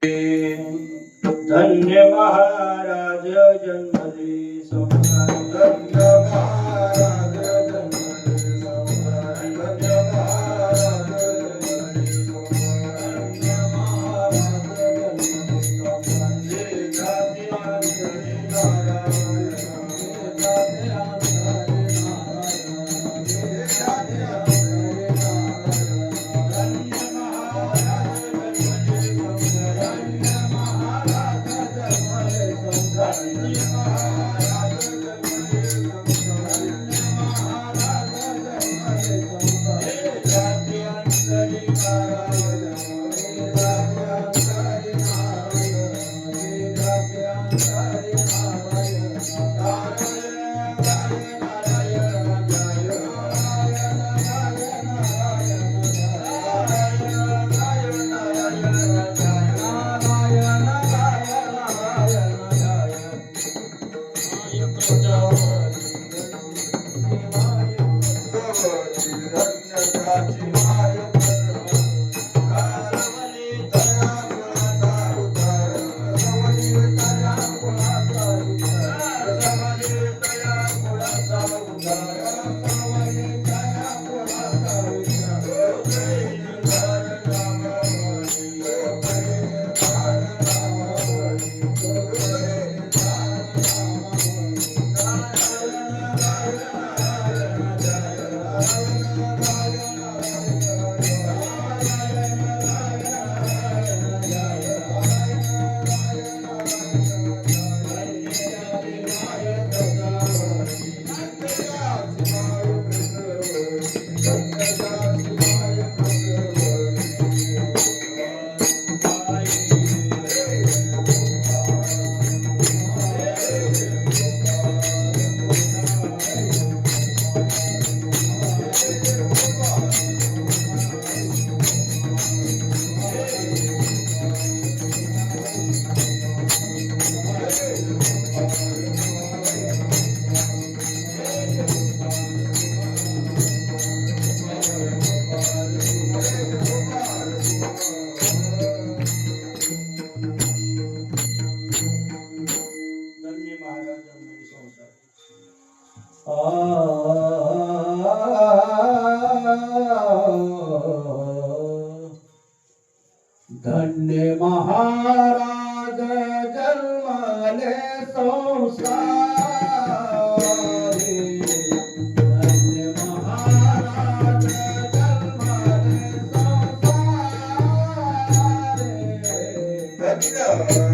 धन्य महाराज जन्मले संसार धन्य महाराज जन्मले संसार धन्य महाराज जन्मले धन्य महाराज जन्मले संसारी धन्य महाराज जन्मले संसारी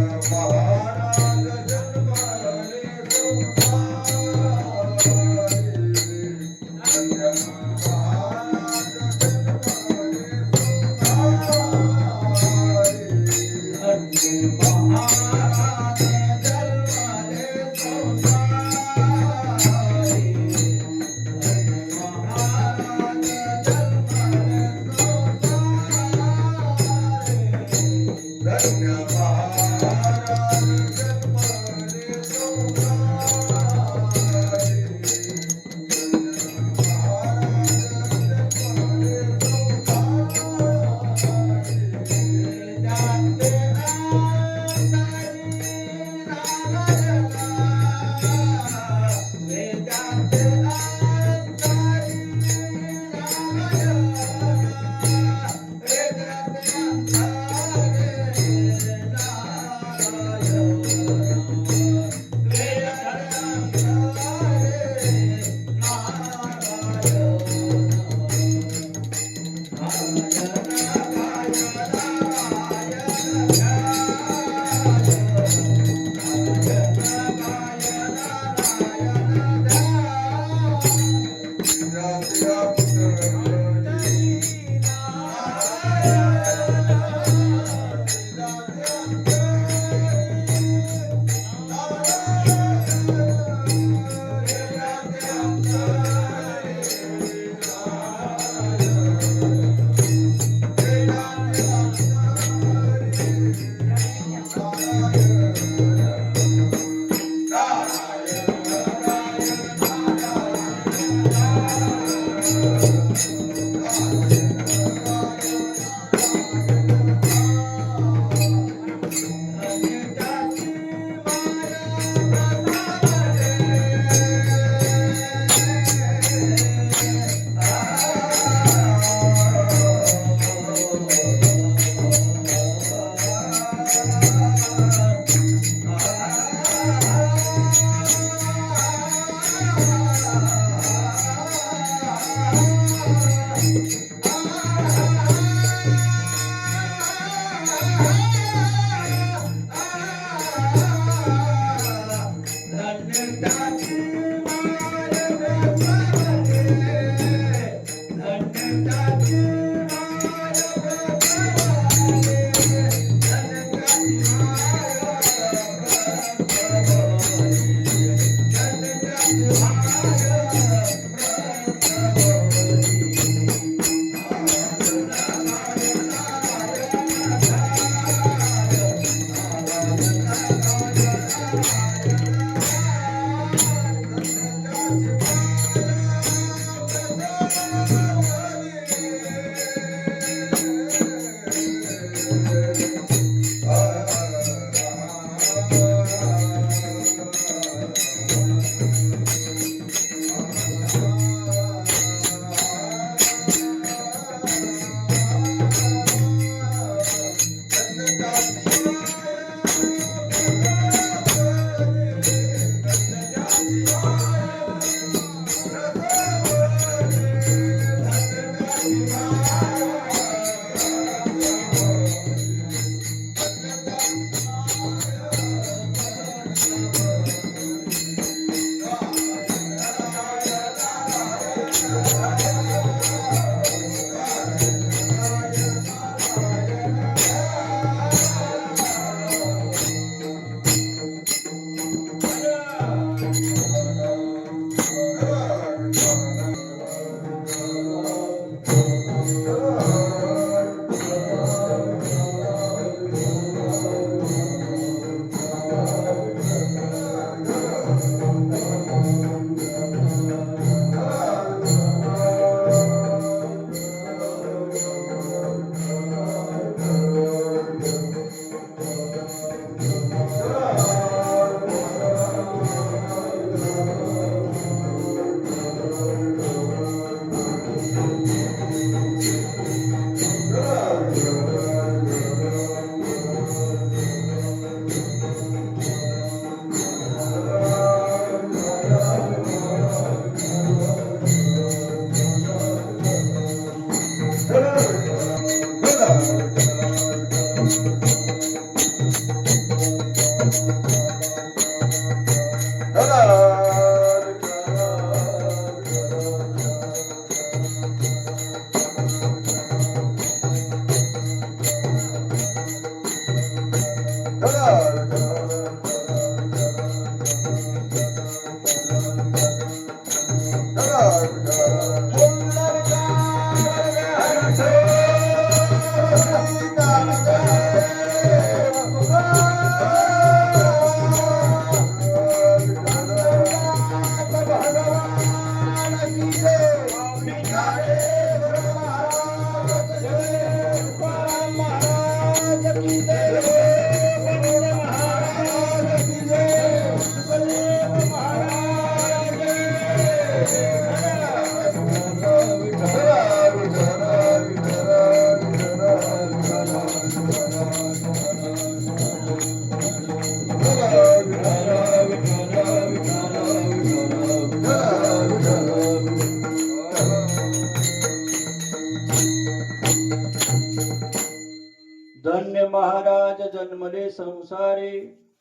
धन्य महाराज जन्मले संसारे,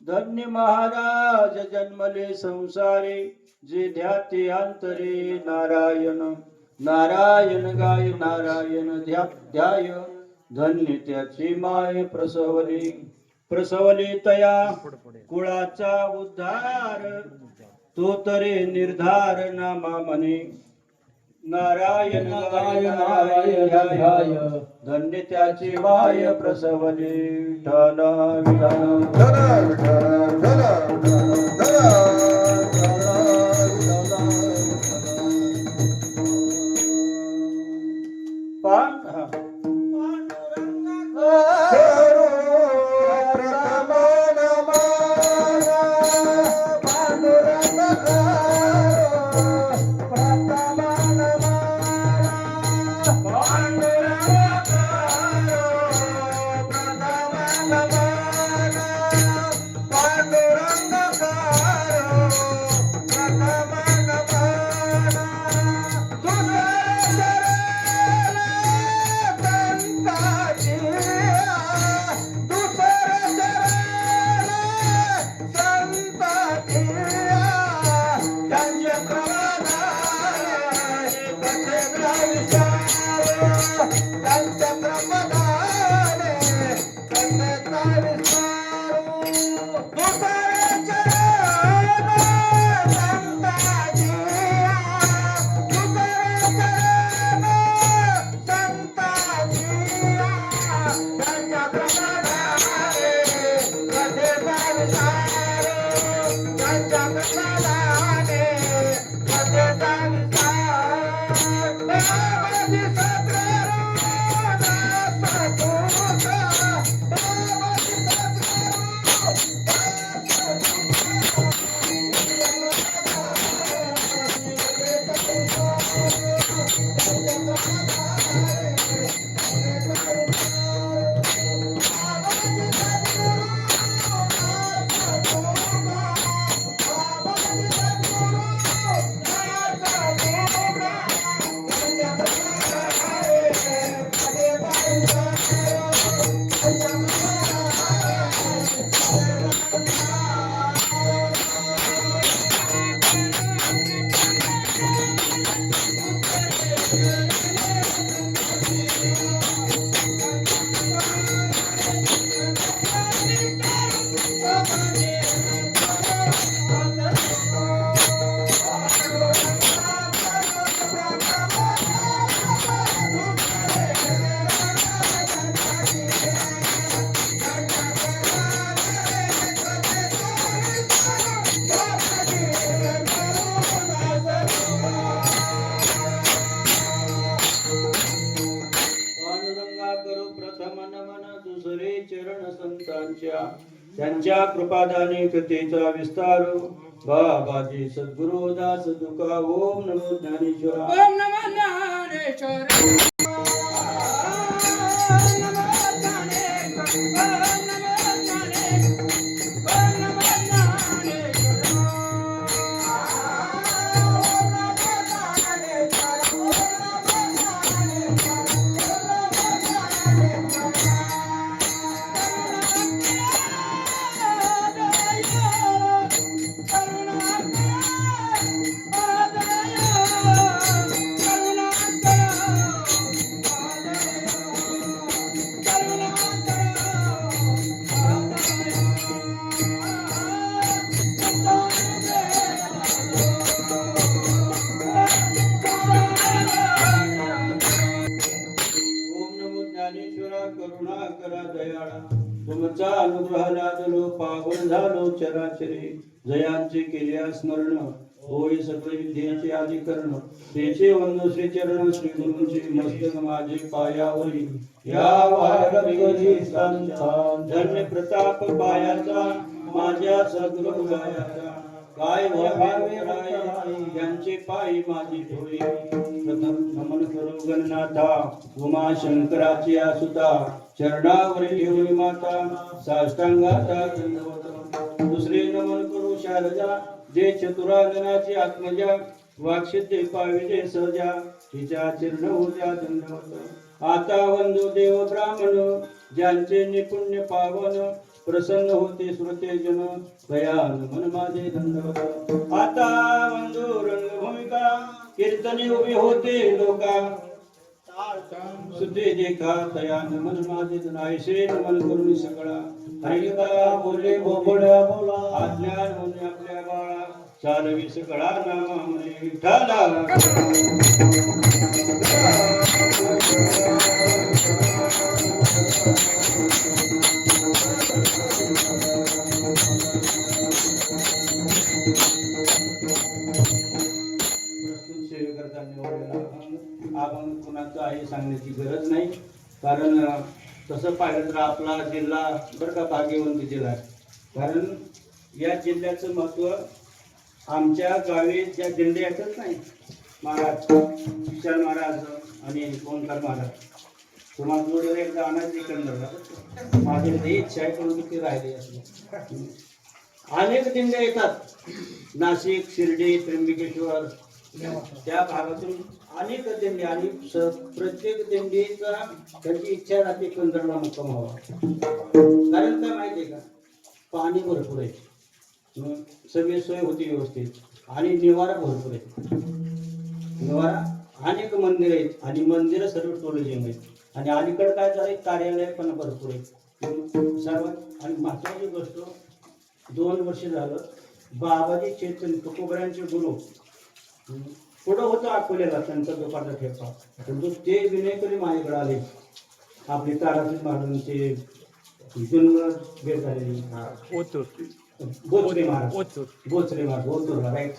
धन्य महाराज जन्मले संसारे, जे ध्याते अंतरे नारायण, नारायण गाय नारायण ध्याय, धन्य त्याची माय प्रसवली, प्रसवली तया कुळाचा उद्धार, तो तरे निर्धार नामा म्हणे, नारायण गाय नारायण ध्याय, धन्य त्याची माय प्रसवली, विठ्ठल तीर्थांच्या त्यांच्या कृपादानी कृतेचा विस्तार बाबाजी सद्गुरु दास तुका ओम नमो ज्ञानेश्वरा ओम नमो ज्ञानेश्वर ओम नमो ज्ञानेश्वरा करुणा करा दयाळा तुमचा अनुग्रह लादलो पावन झालो चराचरे जयांचे केल्या स्मरण होय सगळे विद्येचे अधिकरण तेचे वंद श्री चरण श्री गुरूंचे मस्तक माझे पायावरी या वारकरी संतान धन्य प्रताप पायाचा माझ्या सद्गुरु गायाचा काय व्हावे त्यांचे पायी माझी थोडी प्रथम नमन करू गणनाथा उमा शंकराची आसुता चरणावर ठेवली माता साष्टांगाचा दंडवत दुसरे नमन करू शारदा जे चतुरांगणाची आत्मजा वाक्षिते पाविजे सजा तिच्या चरण उद्या दंडवत आता वंदो देव ब्राह्मण ज्यांचे निपुण्य पावन प्रसन्न होते श्रोते जन भयान मन माझे दंडवत आता वंदो रंगभूमिका कीर्तने उभे होते लोका सुद्धे देखा तयान मन माझे नायसे नमन करून सगळा हरिका बोले बोबड्या बोला आज्ञान होणे आपल्या बाळा चालवी सगळा नामा म्हणे विठ्ठला आपण कुणाचं आहे सांगण्याची गरज नाही कारण तसं पाहिलं तर आपला जिल्हा बरं का भाग्यवंत जिल्हा आहे कारण या जिल्ह्याचं महत्त्व आमच्या गावी ज्या दिंडे येतच नाही महाराज विशाल महाराज आणि ओंकार महाराज तुम्हाला जोडीला एकदा आणायची करणार माझी इच्छा आहे पण किती राहिले असले अनेक दिंड्या येतात नाशिक शिर्डी त्र्यंबकेश्वर त्या भागातून अनेक दिंडी आणि प्रत्येक दिंडीचा त्याची इच्छा राहते कंदरला मुक्काम व्हावा कारण काय माहिती आहे का पाणी भरपूर आहे सगळी सोय होती व्यवस्थित आणि निवारा भरपूर आहे निवारा अनेक मंदिर आहेत आणि मंदिरं सर्व टुरिझम आहेत आणि अलीकडे काय झालं कार्यालय पण भरपूर आहेत सर्वात आणि महत्वाची गोष्ट 2 वर्ष झालं बाबाजी चेतन तुकोबऱ्यांचे गुरु पुढं होतं अकोल्याला त्यांचा दुपारचा ठेपा परंतु ते विनयकरी माझ्याकडे आले आपले तारापीठ महाराजांचे जन्म भेट झालेली बोचरे महाराज बोचरे महाराज ओतूरला राईट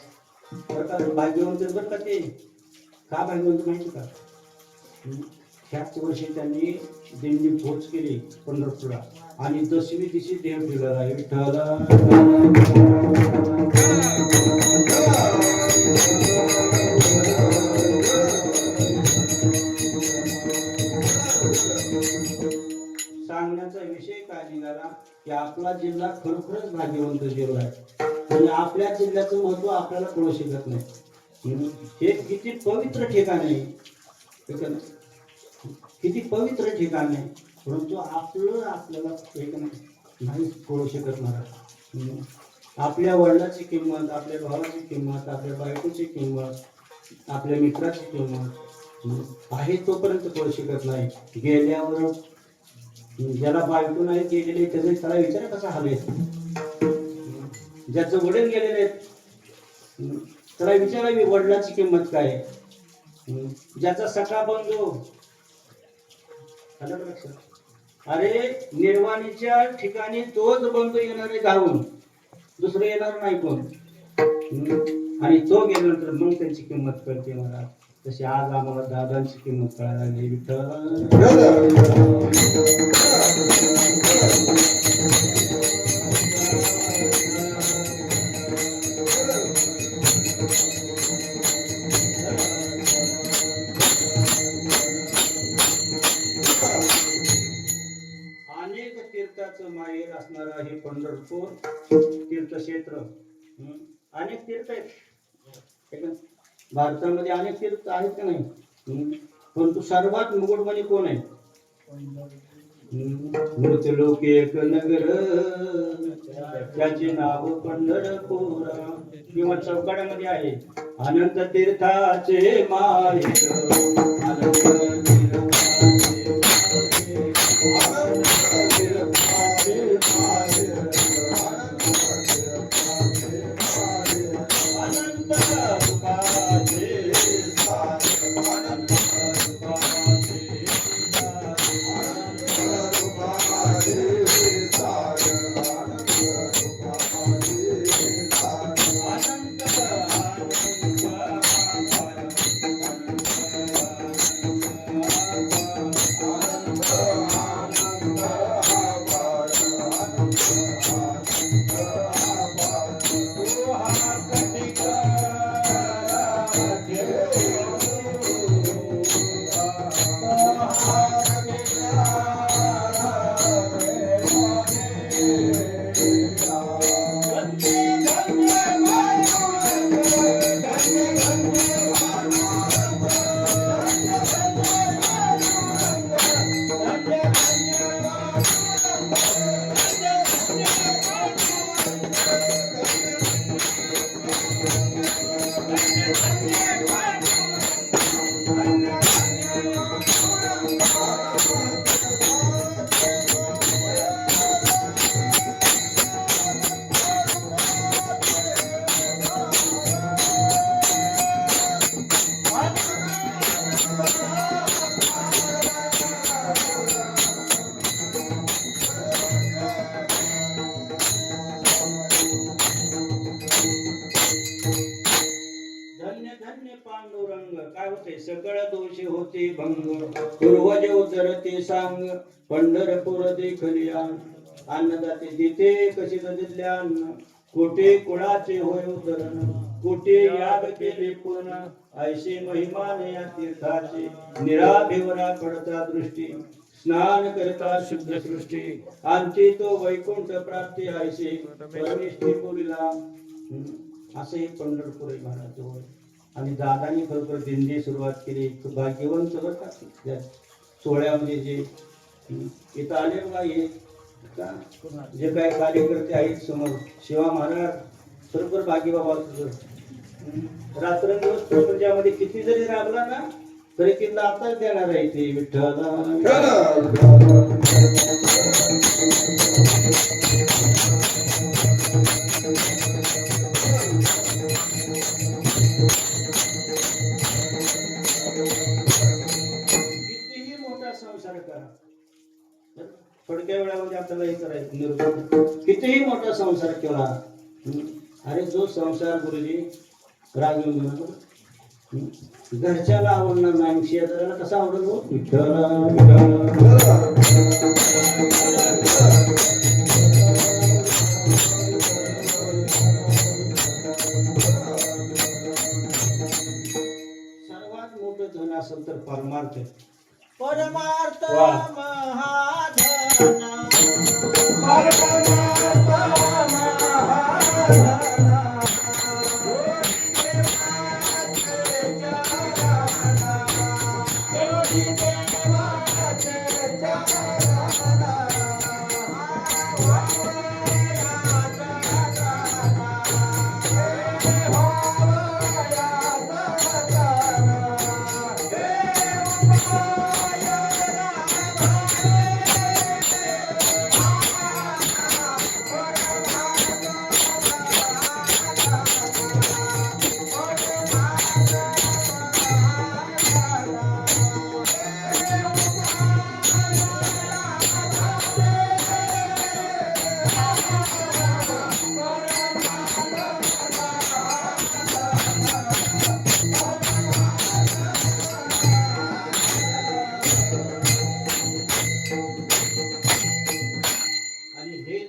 बरं का भाग्यवंत बरं का ते का भाग्यवंत माहिती का ह्याच वर्षी त्यांनी दिंडी पोच केली पंढरपूरला आणि 10वी दिवशी देव ठेवला विठ्ठला सांगण्याचा विषय काय निघाला की आपला जिल्हा खरोखरच भाग्यवंत जिल्हा आहे आणि आपल्या जिल्ह्याचं महत्व आपल्याला कळू शकत नाही हे किती पवित्र ठिकाण आहे किती पवित्र ठिकाण आहे परंतु आपल्याला नाही कळू शकत नाही आपल्या वडिलाची किंमत आपल्या भावाची किंमत आपल्या बायकोची किंमत आपल्या मित्राची किंमत आहे तोपर्यंत कळू शकत नाही गेल्यावर ज्याला बायको नाही गेलेले त्याचा त्याला विचार कसा हाल आहे ज्याचं वडील गेलेले आहेत त्याला विचारावी वडिलाची किंमत काय आहे ज्याचा सखा बंधू अरे निर्वाणीच्या ठिकाणी तोच बंधू येणार आहे धावून दुसरं येणार नाही कोण आणि तो गेल्यानंतर मग त्यांची किंमत करते मला तशी आज आम्हाला दादांची किंमत कळायला लागली. विठ्ठल अनेक तीर्थाचं माहेर असणारं हे पंढरपूर तीर्थक्षेत्र. अनेक तीर्थ आहेत भारतामध्ये, अनेक तीर्थ आहेत का नाही? परंतु सर्वात मुकुटमणी कोण आहे? मृतलोक एक नगर त्याचे नाव पंढरपूर. किंवा चौकाडामध्ये आहे अनंत तीर्थाचे माहेर, अनंत काय होते? सकळ दोषी होते भंग, पूर्वज उतरते सांग, पंढरपूर देखलिया. अन्नदाते देते कशी दिल्या अन्न, कोटे कुळाचे होय उतरण, कोटे याग केले पूर्ण. ऐशी महिमाने या तीर्थाचे, निराभिवरा पडता दृष्टी, स्नान करता शुद्ध सृष्टी. आमची तो वैकुंठ प्राप्ती ऐशी परमेष्ठी पुरीला. असे पंढरपूर महाराज होय. आणि दादांनी खरोखर दिंडी सुरुवात केली. भाग्यवंत बरं का सोहळ्यामध्ये जे इथं आले बघा, हे जे काही कार्यकर्ते आहेत समोर, शिवा महाराज खरोखर भाग्यबाबा तुझं. रात्रंदिवस प्रपंचामध्ये किती जरी राबला ना तरी तिथला आताच देणार आहे ते विठ्ठल. कितीही मोठा संसार करा, थोडक्या वेळामध्ये आपल्याला हे करायचं निर्बंध. कितीही मोठा संसार केला, अरे जो संसार गुरुजी रागवून घरच्याला आवडणार नाही, शेजाऱ्याला कसा आवडत हो? सर्वात मोठं धन असेल तर परमार्थ. परमार्थ वाह. महाधन,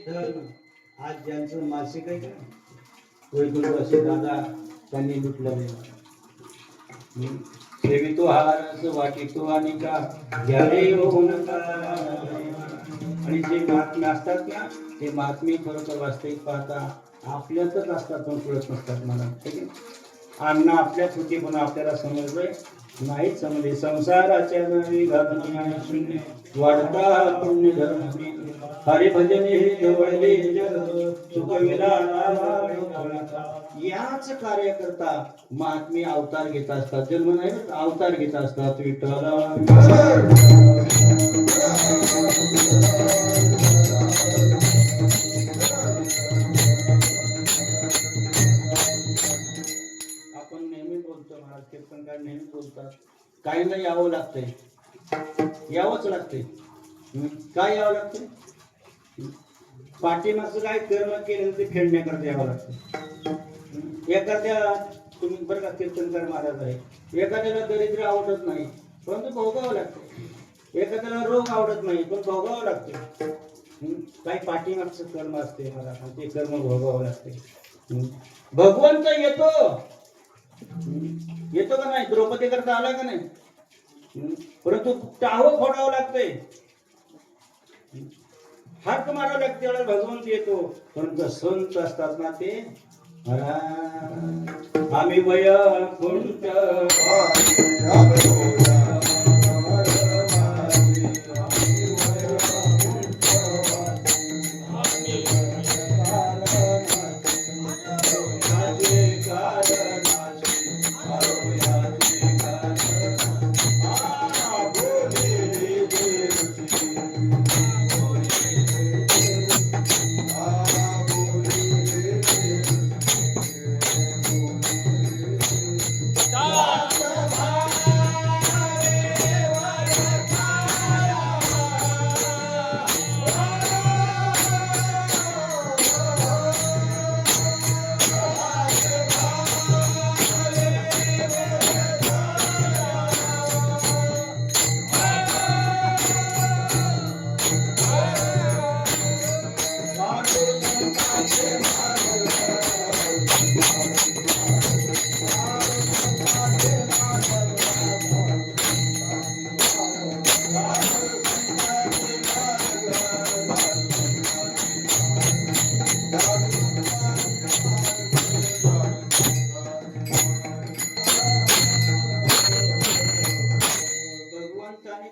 धन आज ज्यांचं मासिक आहे का वैकुंठ असे दादा त्यांनी लुटलं नाही. सेवितो हारस वाटितो आणि का घ्यावे होऊन का. आणि जे महात्मे असतात ना ते महात्मे खरोखर वास्तविक पाहता आपल्यातच असतात पण कळत नसतात मला. ठीक आहे. अन्न आपल्याच होती पण आपल्याला समजलंय नाही समजले. संसाराच्या नवी घालून शून्य वाढता पुण्य धर्म हरे भजने हे जवळले जग सुखविला. याच कार्यकर्ता महात्मे अवतार घेत असतात. जन्म नाही अवतार घेत असतात. विठ्ठल आपण नेहमी बोलतो महाराज कीर्तनकार नेहमी बोलतात काही नाही यावं लागतंय. यावंच लागतंय. काय यावं लागतंय? पाठीमागचं काय कर्म केलं ते फेडण्याकरता यावं लागतं. एखाद्या तुम्ही बरं का कीर्तनकार महाराज आहे. एखाद्याला दरिद्र आवडत नाही परंतु भोगावं लागतं. एखाद्याला रोग आवडत नाही पण भोगावं लागतं. काही पाठीमागचं कर्म असते मला ते कर्म भोगावं लागते. भगवंत येतो येतो का नाही? द्रौपदी करता आला का नाही? परंतु टाहो फोडावं लागतंय. हात मारावं लागते त्याला भगवंत येतो. परंतु संत असतात ना ते आम्ही वैकुंठ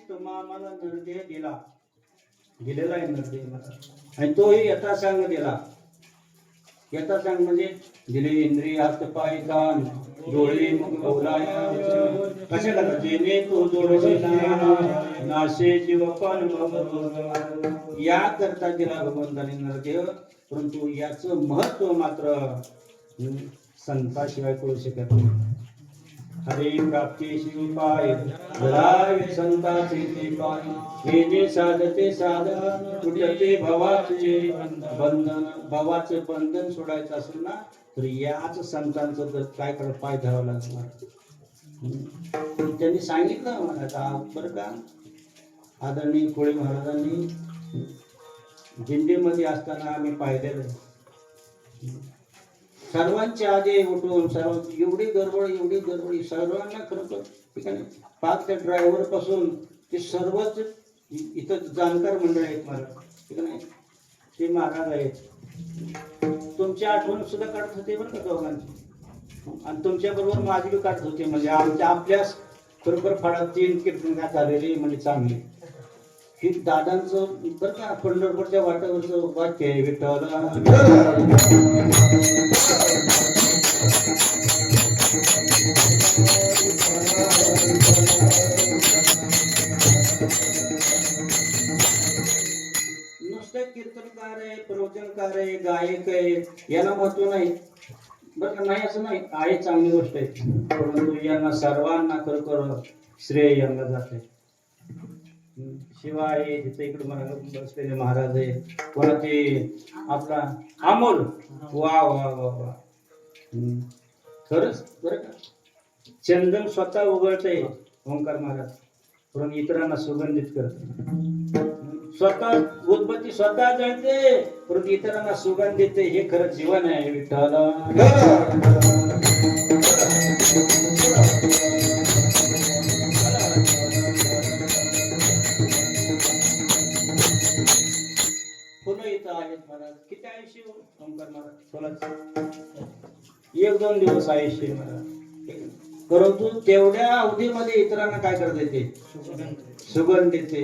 तुम्हाला निर्देह दिलेला आहे निर्देह मला. आणि तोही यथासांग दिला. यथासांग म्हणजे दिले इंद्रिय हात पाय कान डोळे मुख बोलाया कशाला जेणे तो जोडला नाशे जीव पण या करता दिला भगवंताने निर्देह. परंतु याचं महत्व मात्र संताशिवाय कळू शकत नाही. हरे प्राप्ती शिवपाय धरावे संताचे ते पाय हे साधते साधन तुटते भवाचे बंधन. भवाचे बंधन सोडायचं असेल ना तर याच संतांचं तर काय कर पाय धरावं लागणार. त्यांनी सांगितलं मला बरं का आदरणीय कोळी महाराजांनी दिंडीमध्ये असताना आम्ही पाहिलेलं सर्वांच्या आधी उठून सर्व एवढी गडबड सर्वांना खरं ठीक आहे. पाच त्या ड्रायव्हर पासून ते सर्वच इथं जाणकार मंडळ आहेत मला ठीक आहे. ते महाराज आहेत. तुमची आठवण सुद्धा काढत होते बरं का दोघांची. आणि तुमच्या बरोबर माझी बी काढत होते. म्हणजे आमच्या आपल्याच खरोखर फळात 3 कीर्तनकार झालेली म्हणजे चांगली. हे दादांचं बरं का पंढरपूरच्या वाटावरचं वाक्य आहे विठ्ठल नुसतं कीर्तनकार आहे प्रवचनकार आहे गायक आहे याला महत्व नाही बरं का. नाही असं नाही आहे चांगली गोष्ट आहे. परंतु यांना सर्वांना खरोखर श्रेय यांना जाते. शिवाय जिथे इकडे बसलेले महाराज आहे कोणाचे आपला अमोल वा वा वा वा खरंच बरं का. चंदन स्वतः उघडते ओंकार महाराज पण इतरांना सुगंधित करते. स्वतः उदबत्ती स्वतः जळते परंतु इतरांना सुगंध देते. हे खरं जीवन आहे विठ्ठला. फुलं इथं आहेत महाराज. किती आयुष्य हो ओंकार महाराज फुलाचं? 1-2 दिवस आयुष्य आहे महाराज. परंतु तेवढ्या अवधीमध्ये इतरांना काय करता येते? सुगंध देते.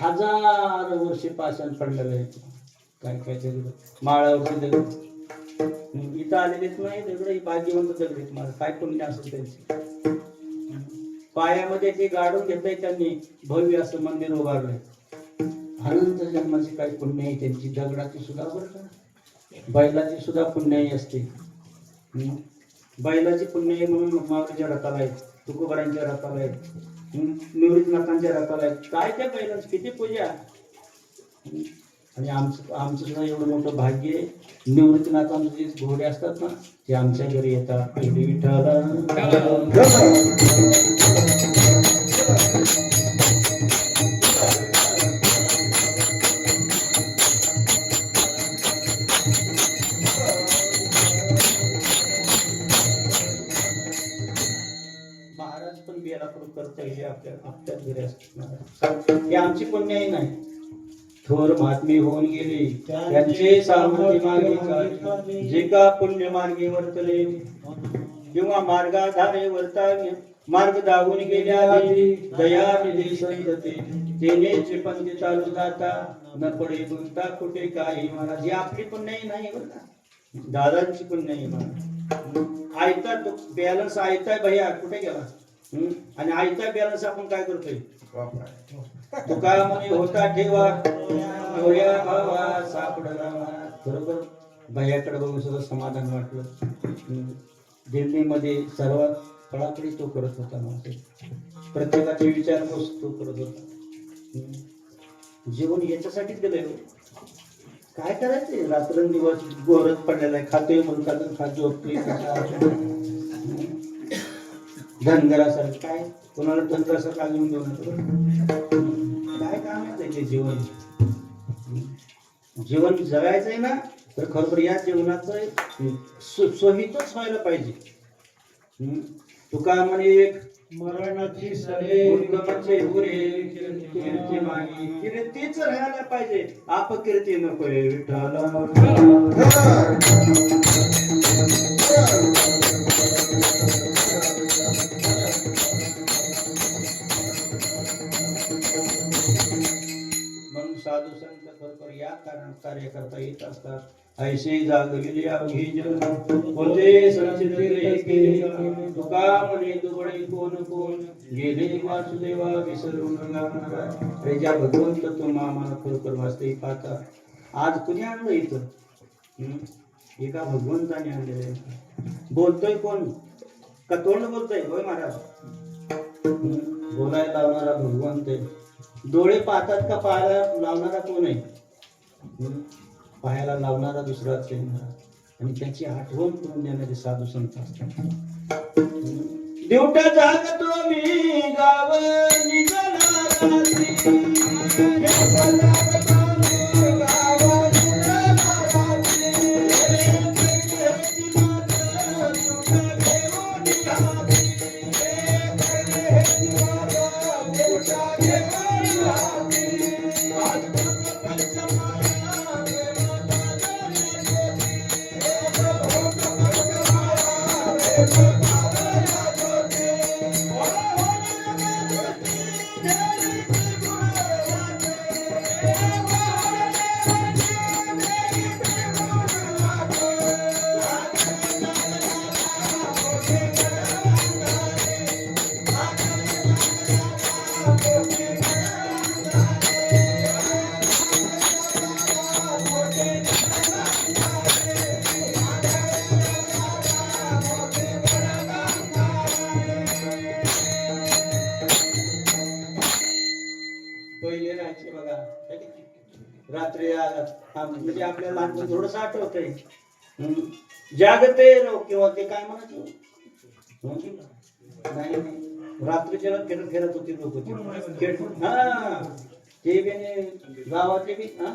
1000 वर्षे पाषाण पडलेलं आहे. काय काय दगड माळावरती दगड इथं आलेलेच नाही दगड. ही भाग्यवंत दगड आहेत मला. काय पुण्य असेल त्यांची. पायामध्ये ते गाडून घेतलंय त्यांनी भव्य असं मंदिर उभारलंय. अनंत जन्माची काय पुण्य आहे त्यांची. दगडाची सुद्धा बरं का, बैलाची सुद्धा पुण्याई असते. बैलाची पुण्य आहे म्हणून माऊलीच्या रथाला आहेत, तुकोबारांच्या रथाला आहेत, निवृत्तनाथांच्या रथाला आहेत. काय त्या बैलांची किती पूजा. आणि आमचं सुद्धा एवढं मोठं भाग्य आहे. निवृत्तनाथांचे जे घोडे असतात ना ते आमच्या घरी येतात. पहिली विठ्ठला. महाराज पण बेलापूर करता येईल आपल्याच घरी असतात. हे आमची पुण्याई नाही. थोर महात्मे होऊन गेले त्यांचे सामर्थ्य मागे चालले. जे का पुण्य मार्गे वर्तले किंवा मार्गाधारे वर्तावे मार्ग दागून गेल्या दया निधी संतते तेनेचे पंथे चालू जाता न पडे गुंता कुठे काही. महाराज ही आपली पुण्याई नाही बरं का, दादांची पुण्याई. महाराज आयता तो बॅलन्स आयता भैया कुठे गेला. आणि आयता बॅलन्स आपण काय करतोय. तुका म्हणे होता ठेवा डोळ्या भावा सापडला. बरोबर भैयाकडे बघून सगळं समाधान वाटलं. दिल्लीमध्ये सर्वात कळाकळी तो करत होता. प्रत्येकाचे विचारपूस तो करत होता. जीवन याच्यासाठीच दिलंय. काय करायचंय रात्रंदिवस गोरच पडलेला आहे. खातोय म्हणून खात झोपतोय. धनगरासारखं काय कोणाला धनगरासारखं काय घेऊन देऊ नका. काय काम आहे त्याचे जीवन. जीवन जगायचंय ना तर खरोखर या जीवनाचं सोयीतच व्हायला पाहिजे. तुका म्हणे एक मरणाची सडे कीर्तीच राहायला पाहिजे. अपकीर्ती नकोय विठ्ठला. म्हणून साधू संत खरोखर या कारण कार्य करता येत असतात. ऐसे जागविले अवघे जन होते संचित रे केले. तुका म्हणे दुबळे कोण कोण गेले वासुदेवा विसरून लागणारा. अरे ज्या भगवंत तुम्हा आम्हाला खरोखर वास्तविक पाहता. आज कुणी आणलं इथं. एका भगवंताने आणलेलं आहे. बोलतोय कोण का तोंड बोलतोय. होय महाराज बोलायला लावणारा भगवंत आहे. डोळे पाहतात का पाहायला लावणारा कोण आहे. पाहायला लावणारा दुसराच आहे. आणि त्याची आठवण करून देणारे साधू संत असतात. देवटा जागतो मी गाव निघाला रात्री. पहिले राहायचे बघा रात्री म्हणजे आपल्याला लहानपण थोडस आठवतंय. जागते लोक किंवा ते काय म्हणत नाही रात्रीच्या फिरत फिरत होती लोक. हा ते बी गावातले बी हा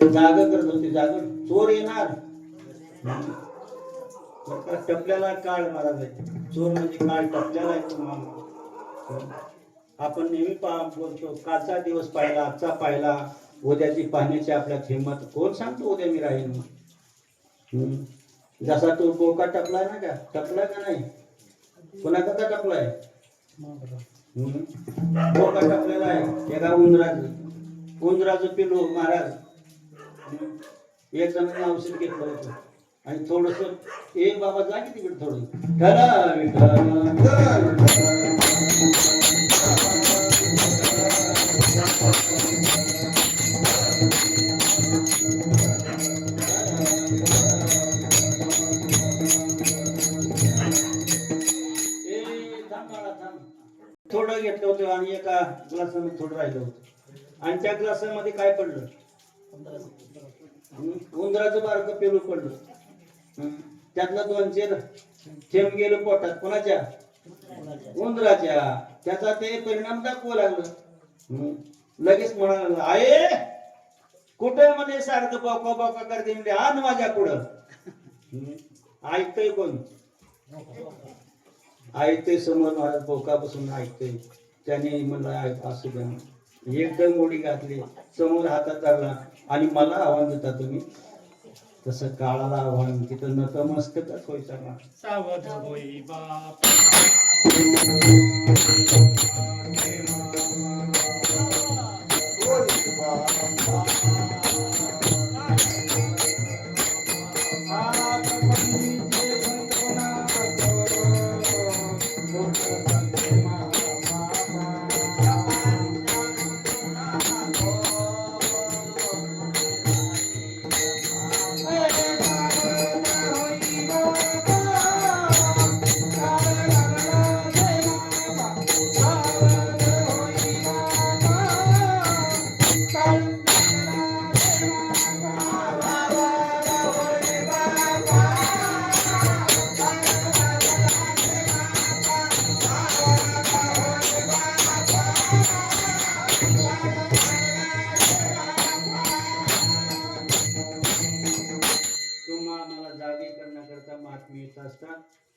जागा करत होते जागा चोर येणार टपल्याला काळ महाराज आहे चोर म्हणजे काळ टपल्याला आहे आपण नेहमी बोलतो कालचा दिवस पाहिला आजचा पाहिला उद्याची पाहण्याची आपल्यात हिंमत कोण सांगतो उद्या मी राहीन जसा तो बोका टपलाय ना का टपलाय का नाही कोणाचा टपलाय बोका टपलेला आहे एका उंदराचं पिलू महाराज एक जणांनी औषध घेतलं होतं आणि थोडस एक बाबा जा की तिकडे थोडं थोडं घेतलं होतं आणि एका ग्लासामध्ये थोडं राहिलं होतं आणि त्या ग्लासामध्ये काय पडलं उंदराचं बारकं पेरू पडलं त्यातलं 2-4 थेंब गेलं पोटात कोणाच्या उंदराच्या त्याचा ते परिणाम दाखवू लागलं लगेच म्हणाला आहे कुठे म्हणे सारखं बोका बोका करते म्हणजे आण माझ्या पुढं ऐकतोय कोण ऐकतोय समोर महाराज बोकापासून ऐकतोय त्याने म्हणलं असू द्या एकदम मोडी घातली समोर हातात धरला आणि मला आव्हान देता तुम्ही तसं काळाला आव्हान तिथं नतमस्तकच व्हायचं ना सावध होई बाप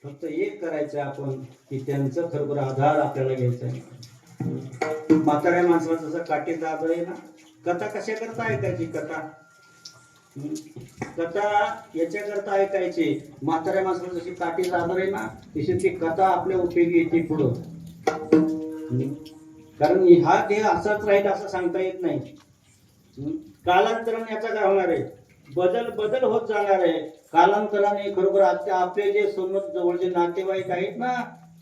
फक्त एक करायचं आपण की त्यांचं खरोखर आधार आपल्याला घ्यायचा आहे म्हाताऱ्या माणसाला जसं काटेचा आधार आहे ना कथा कशा करता ऐकायची कथा याच्या करता ऐकायची म्हाताऱ्या माणसाला जशी काटेचा आधार आहे ना तशी ती कथा आपल्या उपयोगी येते पुढं कारण हा देह असाच राहील असं सांगता येत नाही कालांतराने याचा काय होणार आहे बदल होत जाणार आहे कालांतराने खरोखर आपले जे समोर जवळचे नातेवाईक आहेत ना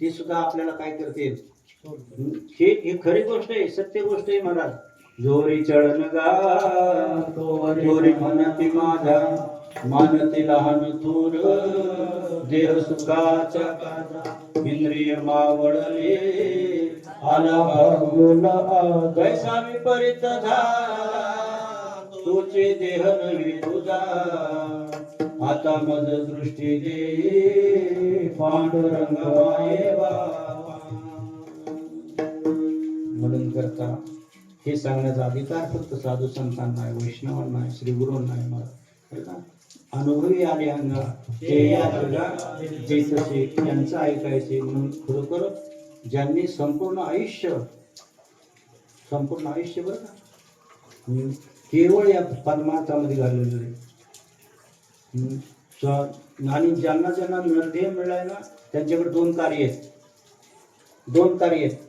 ते सुद्धा आपल्याला काय करतील हे खरी गोष्ट आहे सत्य गोष्ट आहे महाराज जोरी चढन गा जोरी म्हणती माझा मानती लहान थोर देह सुखाच्या इंद्रिय मावळले आला कैसा विपरीत झाला तुझे देह नवी तुझा आता मज दृष्टी दे पांडुरंग म्हणून करता हे सांगण्याचा अधिकार फक्त साधू संतांना आहे वैष्णवांना आहे श्री गुरूंना आहे मला अनुभवी आले अंगा जे या जगा जे तसे त्यांचं ऐकायचे म्हणून खरोखर ज्यांनी संपूर्ण आयुष्य बरं का केवळ या परमार्थामध्ये घाललेलं आहे आणि ज्यांना निर्धेय मिळालाय ना त्यांच्याकडे दोन कार्य आहेत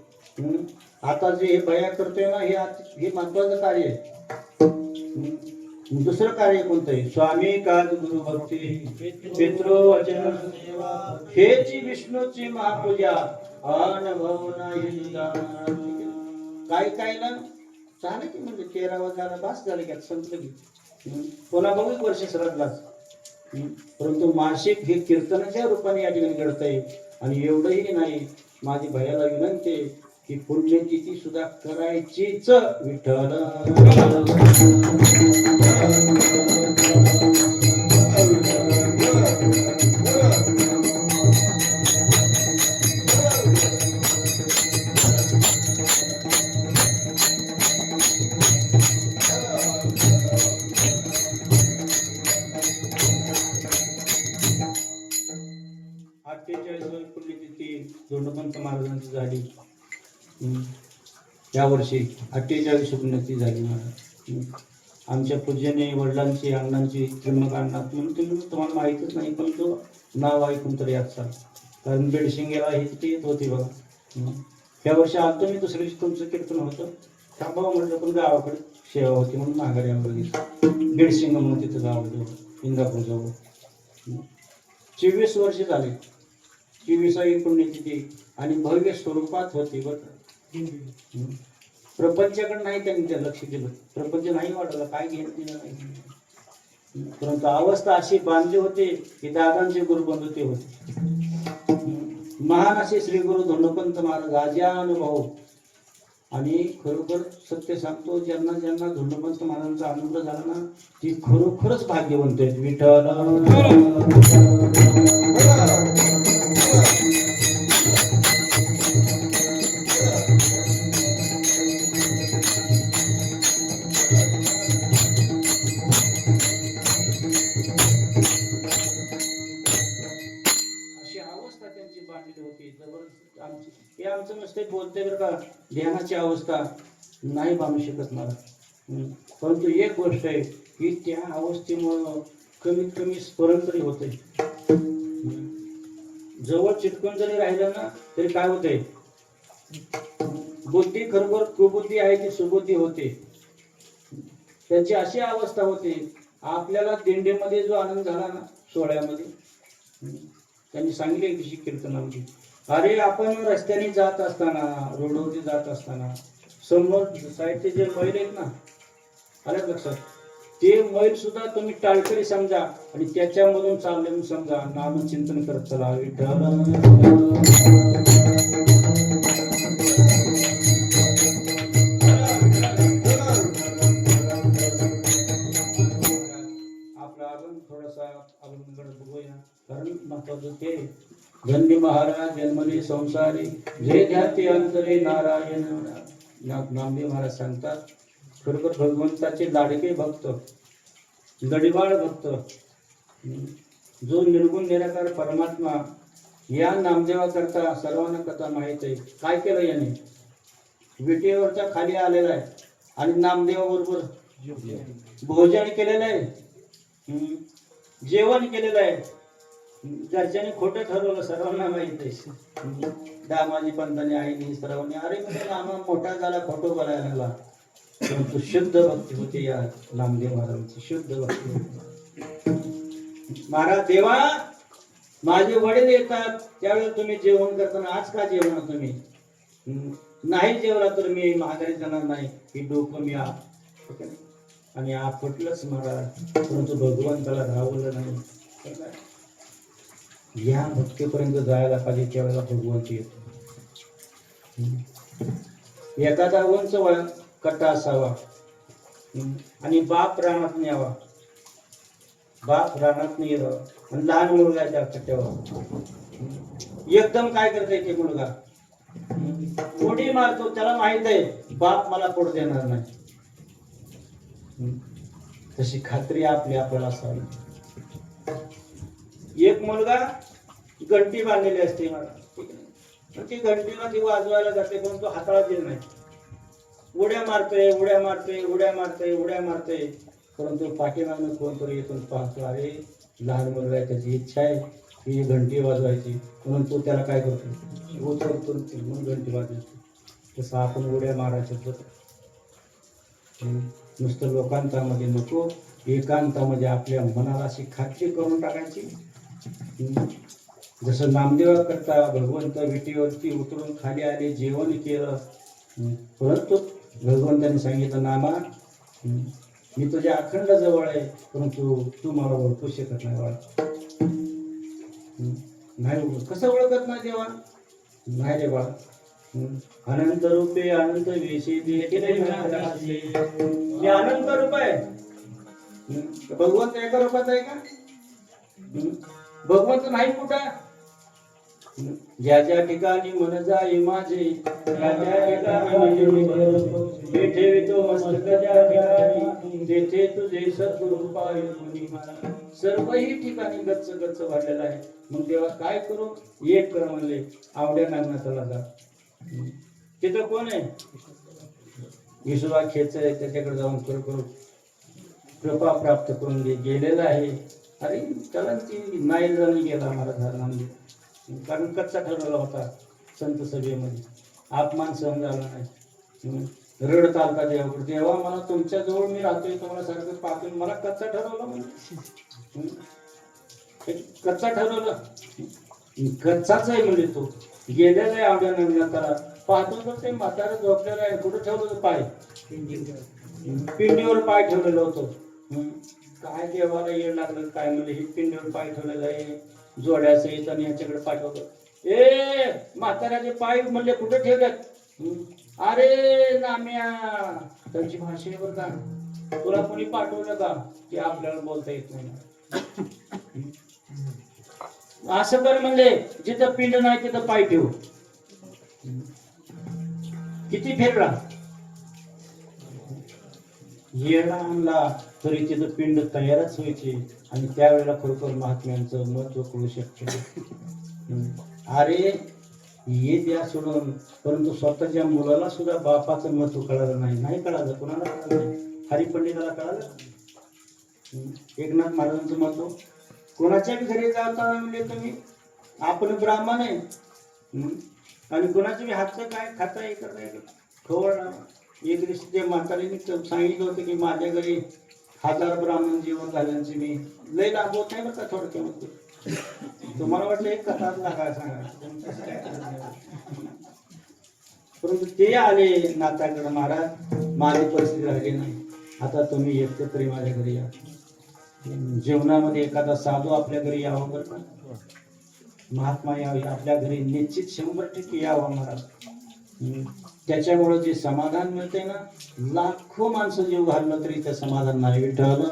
आता जे हे बया करतोय ना हे महत्वाचं कार्य आहे दुसरं कार्य कोणतं आहे स्वामी काज गुरु भक्ती पितृवचन हेची विष्णूची महापूजा अनुभव नाही काय ना झालं की म्हणजे 13वा झाला बास झालं की संपलं की पुन्हा बहु वर्ष श्रद्धाच परंतु मासिक हे कीर्तनाच्या रूपाने या ठिकाणी घडतंय आणि एवढंही नाही माझी भयाला विनंती आहे की पुण्यतिथी सुद्धा करायचीच विठ्ठल 48वी पुण्यतिथी धोंडोपंत महाराजांची झाली. यावर्षी 48वी पुण्यतिथी झाली महाराज. आमच्या पूज्याने वडिलांची अण्णांची त्रिमक अण्णात म्हणून तुम्हाला माहीतच नाही, पण तो नाव ऐकून तरी याचा, कारण बेडशिंगेला हे तिथे येत होते बघा. या वर्षी आलतो मी, दुसऱ्या दिवशी तुमचं कीर्तन होतं, थांबावं म्हटलं, पण गावाकडे सेवा होती म्हणून माघारी आम्ही बघितलं. बेडशिंग म्हणून तिथं गाव इंदापूर जवळ. 24 वर्ष झाले. 24वी पुण्यतिथी आणि भव्य स्वरूपात होती बरं. प्रपंचाकडे नाही त्यांनी त्या लक्ष दिलं, प्रपंच नाही वाढवलं, काय घेणं दिलं नाही. परंतु अवस्था अशी बांधली होती की दादांचे गुरुबंधू ते होते. महान असे श्री गुरु धोंडोपंत महाराज आज्ञानुभव. आणि खरोखर सत्य सांगतो, ज्यांना ज्यांना धोंडोपंत महाराजांचा आनंद झाला ना, ती खरोखरच भाग्यवंत आहेत. विठ्ठल हे आमचं नुसते बोलते बरं का, ध्यानाची अवस्था नाही बांधू शकत मला. परंतु एक गोष्ट आहे की त्या अवस्थेमुळं कमीत कमी स्मरण तरी होते. जवळ चिटकून जरी राहिलं ना तरी काय होते, बुद्धी खरोखर कुबुद्धी आहे ती सुबुद्धी होते. त्याची अशी अवस्था होते. आपल्याला दिंडीमध्ये जो आनंद झाला ना सोहळ्यामध्ये, त्यांनी सांगितले एक दिवशी कीर्तनामध्ये, अरे आपण रस्त्याने जात असताना, रोडवरती जात असताना समोर साईडचे जे मैल आहेत ना, आलं लक्षात, ते मैल सुद्धा तुम्ही टाळकरी समजा आणि त्याच्यामधून चालले म्हणून समजा, नामचिंतन करत चला. विठ्ठल आपला अजून थोडासा अवलंबन बघूया, कारण महत्वाचं ते धन्य महाराज जन्मले संसारी जे ध्याते अंतरे नारायण. नामदेव महाराज सांगतात, खरोखर भगवंताचे लाडके भक्त, लढीवाळ भक्त, जो निर्गुण निराकार परमात्मा, या नामदेवा करता सर्वांना कथा माहित आहे. काय केलं याने, विटेवरचा खाली आलेला आहे आणि नामदेवाबरोबर भोजन केलेलं आहे, जेवण केलेलं आहे. घरच्यांनी खोटं ठरवलं, सर्वांना माहित आहे. दामाजी पंतांनी आईनी सर्वांनी, अरे म्हणजे नामा मोठा झाला खोटं बोलायला लागला. परंतु शुद्ध भक्ती होती या नामदेव महाराजांची, शुद्ध भक्ती होती. महाराज देवा, माझे वडील येतात त्यावेळेस तुम्ही जेवण करताना, आज का जेवण तुम्ही नाही जेवला तर मी माघारी जाणार नाही, ही डोकं मी आणि आपटलंच महाराज. परंतु भगवंताला राहवलं नाही. या भक्तीपर्यंत जायला पाहिजे, त्यावेळेला भगवंत येतो. एखादा उंच कट्टा असावा आणि बाप रानात न्यावा, बाप रानात यावं आणि लहान मुलगा त्या कट्ट्यावर एकदम काय करता ते मुलगा उडी मारतो. त्याला माहित आहे बाप मला पोट देणार नाही. तशी खात्री आपल्याला असावी. एक मुलगा घंटी बांधलेली असते मला, ती घंटीला ती वाजवायला जाते, पण तो हाताळा देत नाही. उड्या मारतोय उड्या मारतोय उड्या मारतोय उड्या मारतोय, परंतु पाठीमागनं कोणतरी येतो पाहतो, अरे लहान मुलगा आहे, त्याची इच्छा आहे की घंटी वाजवायची, म्हणून तो त्याला काय करतो, उचलतो म्हणून घंटी वाजवतो. तसं आपण उड्या मारायचं नुसतं लोकांतामध्ये नको, एकांतामध्ये आपल्या मनाला अशी खात्री करून टाकायची. जसं नामदेवा करता भगवंत विटीवरती उतरून खाली आले, जेवण केलं, परंतु भगवंताने सांगितलं, नामा मी तुझ्या अखंड जवळ आहे, परंतु तू मला ओळखू शकत नाही. बाळा नाही, कसं ओळखत नाही देवा, नाही रे बाळा. अनंत रूपे अनंत वेशी मी अनंत रूप आहे. भगवंत एका रूपात आहे का? भगवंत नाही कुठं, ज्या ज्या ठिकाणी मन जाई माझे त्या त्या ठिकाणी मी ठेवितो मस्तक ज्या ठिकाणी तेथे तुझे सद्गुरु पाय मुनी मला. सर्वही ठिकाणी गच्च गच्च भरलेला आहे. मग तेव्हा काय करू? एक कर म्हणले, आवड्या नागनाथाला जा. तिथं कोण आहे? विसुवा खेच आहे, त्याच्याकडे जाऊन करू कृपा प्राप्त करून गेलेला आहे. अरे त्याला ती नाही जण गेला महाराज, कारण कच्चा ठरवला होता संत सभेमध्ये, अपमान सहन झाला नाही. रडत आलता देवाकडे, देवा मला तुमच्या जवळ मी राहतोय, तुम्हाला सारखं पाहतोय, मला कच्चा ठरवला म्हणजे कच्चा ठरवलं. कच्चाच आहे म्हणजे तो गेलेला आहे आवड्या नवनाथाला. पाहतो तर ते म्हातारा झोपलेलं आहे. कुठं ठेवलं होतं? पाय पिंडीवर पाय ठेवलेलं होतं. काय देवाला येड लागलं काय म्हणजे, हे पिंडीवर पाय ठेवलेलं आहे, जोड्याचं येत आणि याच्याकडे पाठवतो. ए म्हाताऱ्याचे पाय म्हणले कुठे ठेवल्यात? अरे नाम्या, त्यांची भाषा आहे बरं का, तुला कोणी पाठवलं का? ते आपल्याला बोलता येत नाही. असं कर म्हणले, जिथं पिंड नाही तिथं पाय ठेव. किती फिरला येडा आणला तरी तिथं पिंड तयारच व्हायचे. आणि त्यावेळेला खरोखर महात्म्यांचं महत्व कळू शकते. अरे ये द्या सोडून, परंतु स्वतःच्या मुलाला सुद्धा बापाचं महत्व कळालं नाही कळालं. कोणाला कळालं? हरिपंडिताला कळालं. एकनाथ महाराजांचं महत्व. कोणाच्या घरी जाता म्हणजे तुम्ही, आपण ब्राह्मण आहे आणि कोणाच्या हातचं काय खाता हे करता खवळ. एक दिवशी ते म्हातारीने सांगितलं होतं की माझ्या घरी 1000 ब्राह्मण जेवण झाल्याचे मी लय लाभवत नाही बरं का थोडक्यामध्ये. तुम्हाला वाटलं एक कथाच लागा सांगा, परंतु ते आले नाताकडे, महाराज माझी परिस्थिती राहिली नाही, आता तुम्ही एकटे तरी माझ्या घरी या. जेवणामध्ये एखादा साधू आपल्या घरी यावं बरं का, महात्मा यावे आपल्या घरी, निश्चित 100% यावं महाराज. त्याच्यामुळे जे समाधान मिळते ना, लाखो माणसं जीव घालणं तरी ते समाधान नाही. विठ्ठल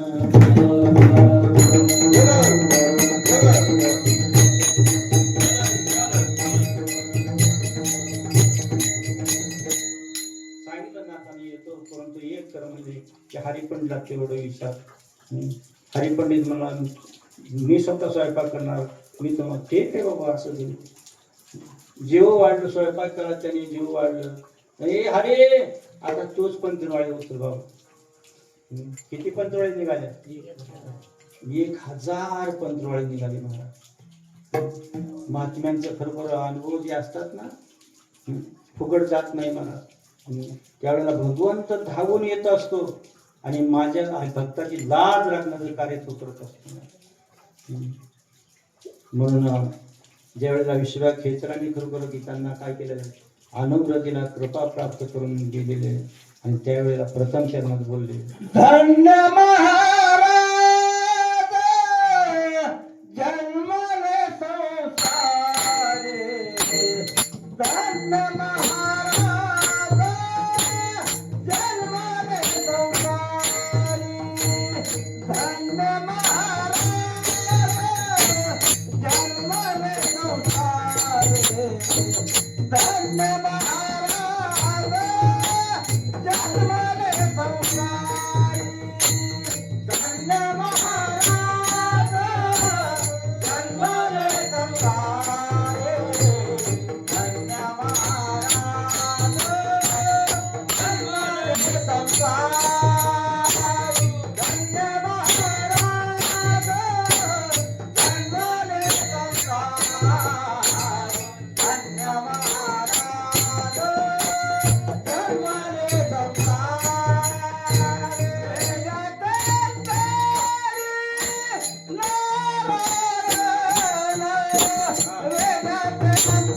सांगितलं नाताने येतो, परंतु एक कर म्हणजे की हरिपंडितला तेवढं विचार. हरिपंडित मला मी स्वतः स्वयंपाक करणार, मी तुम्हाला ते काय बाबा असं देऊ. जीव वाढलं, स्वयंपाक करा त्याने जीव वाढलं. अरे आता तोच पंचवाळी होतो बाबा. किती पंचवाळी निघाल्या? 1000 पंचवाळी निघाली महाराज. महात्म्यांचं खरोखर अनुभव जे असतात ना, फुकट जात नाही मला. त्यावेळेला भगवंत धावून येत असतो आणि माझ्या भक्ताची लाज राखण्याचं कार्य तो करत असतो. म्हणून ज्या वेळेला विश्वनाथ खेचरांनी खरोखर गीतांना काय केलेलं आहे, अनुग्रतीला कृपा प्राप्त करून गेलेले आणि त्यावेळेला प्रथम चरणात बोलले, धन्य महाराज जन्मले संसारी, धन्य महाराज जन्मले संसारी, धन्य महाराज जन्मले संसारी, धन्य महाराज जन्मले संसारी, धन्य महाराज जन्मले संसारी, धन्य महाराज जन्मले संसारी, धन्य महाराज जन्मले संसारी, धन्य महाराज जन्मले संसारी, वेदांते नारायण, वेदांते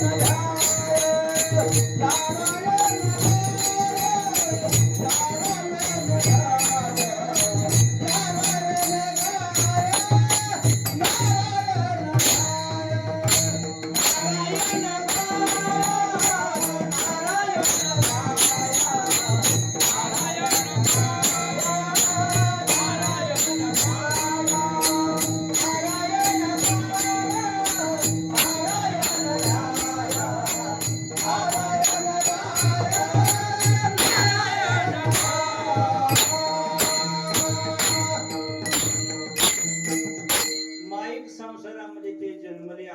नारायण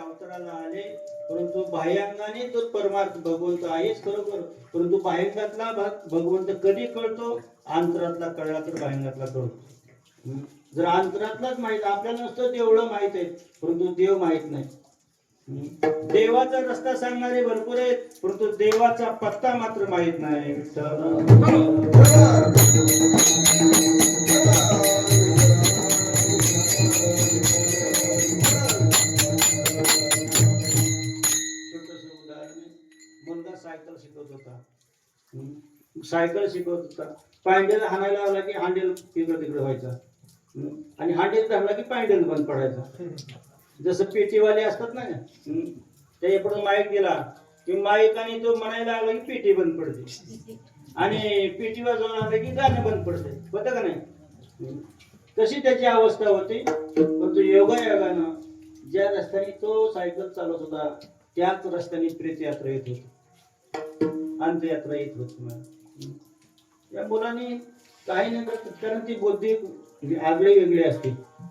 अवताराला आले, परंतु बाह्यांगाने तो परमार्थ भगवंत आहेच खरोखर, परंतु बाह्यांगातला भगवंत कधी कळतो? अंतरातला कळला तर बाह्यांगातला कळतो. जर अंतरातलाच माहित, आपल्याला नुसतं तेवढं माहित आहे, परंतु देव माहित नाही. देवाचा रस्ता सांगणारे भरपूर आहेत, परंतु देवाचा पत्ता मात्र माहित नाही. मुलगा सायकल शिकवत होता, पायंडेल हाणायला आला की हांडेल तिकडं तिकडे व्हायचा, आणि हांडेल धरला की पायंडेल बंद पडायचा. जसं पेटीवाले असतात ना, त्याच्याकडून माईक दिला की माईक आणि तो म्हणायला लागला की पेटी बंद पडते, आणि पेटी वाजवून आलं की गाणं बंद पडते, होतं का नाही? तशी त्याची अवस्था होती. पण तो योगायोगानं ज्या रस्त्याने तो सायकल चालवत होता त्याच रस्त्याने प्रेतयात्रा येत होती, अंत्ययात्रा येत होती. या मुलांनी काही नाही करत, कारण ती बुद्धी आगळी वेगळी असते.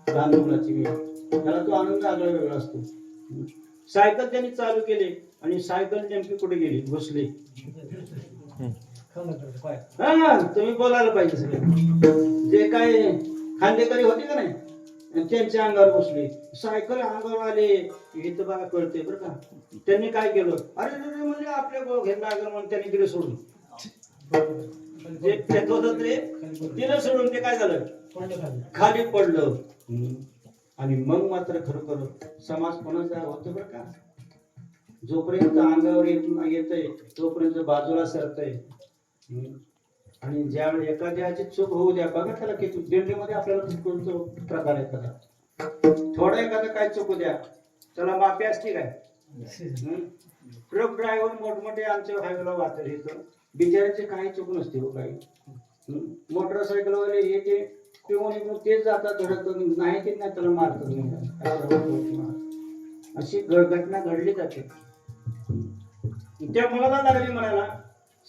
लहान मुलाची त्याला तो आनंद आगळा वेगळा असतो. सायकल त्यांनी चालू केली आणि सायकल नेमकी कुठे गेली? घुसली. हा, तुम्ही बोलायला पाहिजे. सगळे जे काय खांदेकरी होते का नाही, त्यांच्या अंगावर बसले, सायकल अंगावर आले, इथं बघा कळते बरं का. त्यांनी काय केलं? अरे म्हणजे आपल्या घेतला लागलं म्हणून त्यांनी दिलं सोडून, जे खेळत होत रे दिलं सोडून, ते काय झालं? खाली पडलं. आणि मग मात्र खरोखर समाज कोणाचा होतो बरं का. जोपर्यंत अंगावर येतंय तोपर्यंत बाजूला सरतय, आणि ज्यावेळी एखाद्याची चूक होऊ द्या, बघा त्याला किती दिंडीमध्ये आपल्याला कोणतो प्रकार आहे एखादा, थोडा एखादा काय चुकू द्या त्याला माफी असते काय? ट्रक ड्रायव्हर मोठमोठे आमच्या हायवेला वाहतात, इथं बिचारांचे काही चूक नसते हो काही. मोटरसायकलवाले हे ते पिऊन तेच जातात, धडक नाही ते नाही त्याला मारतात. अशी घटना घडली जाते. त्या मुलाला लागली म्हणायला,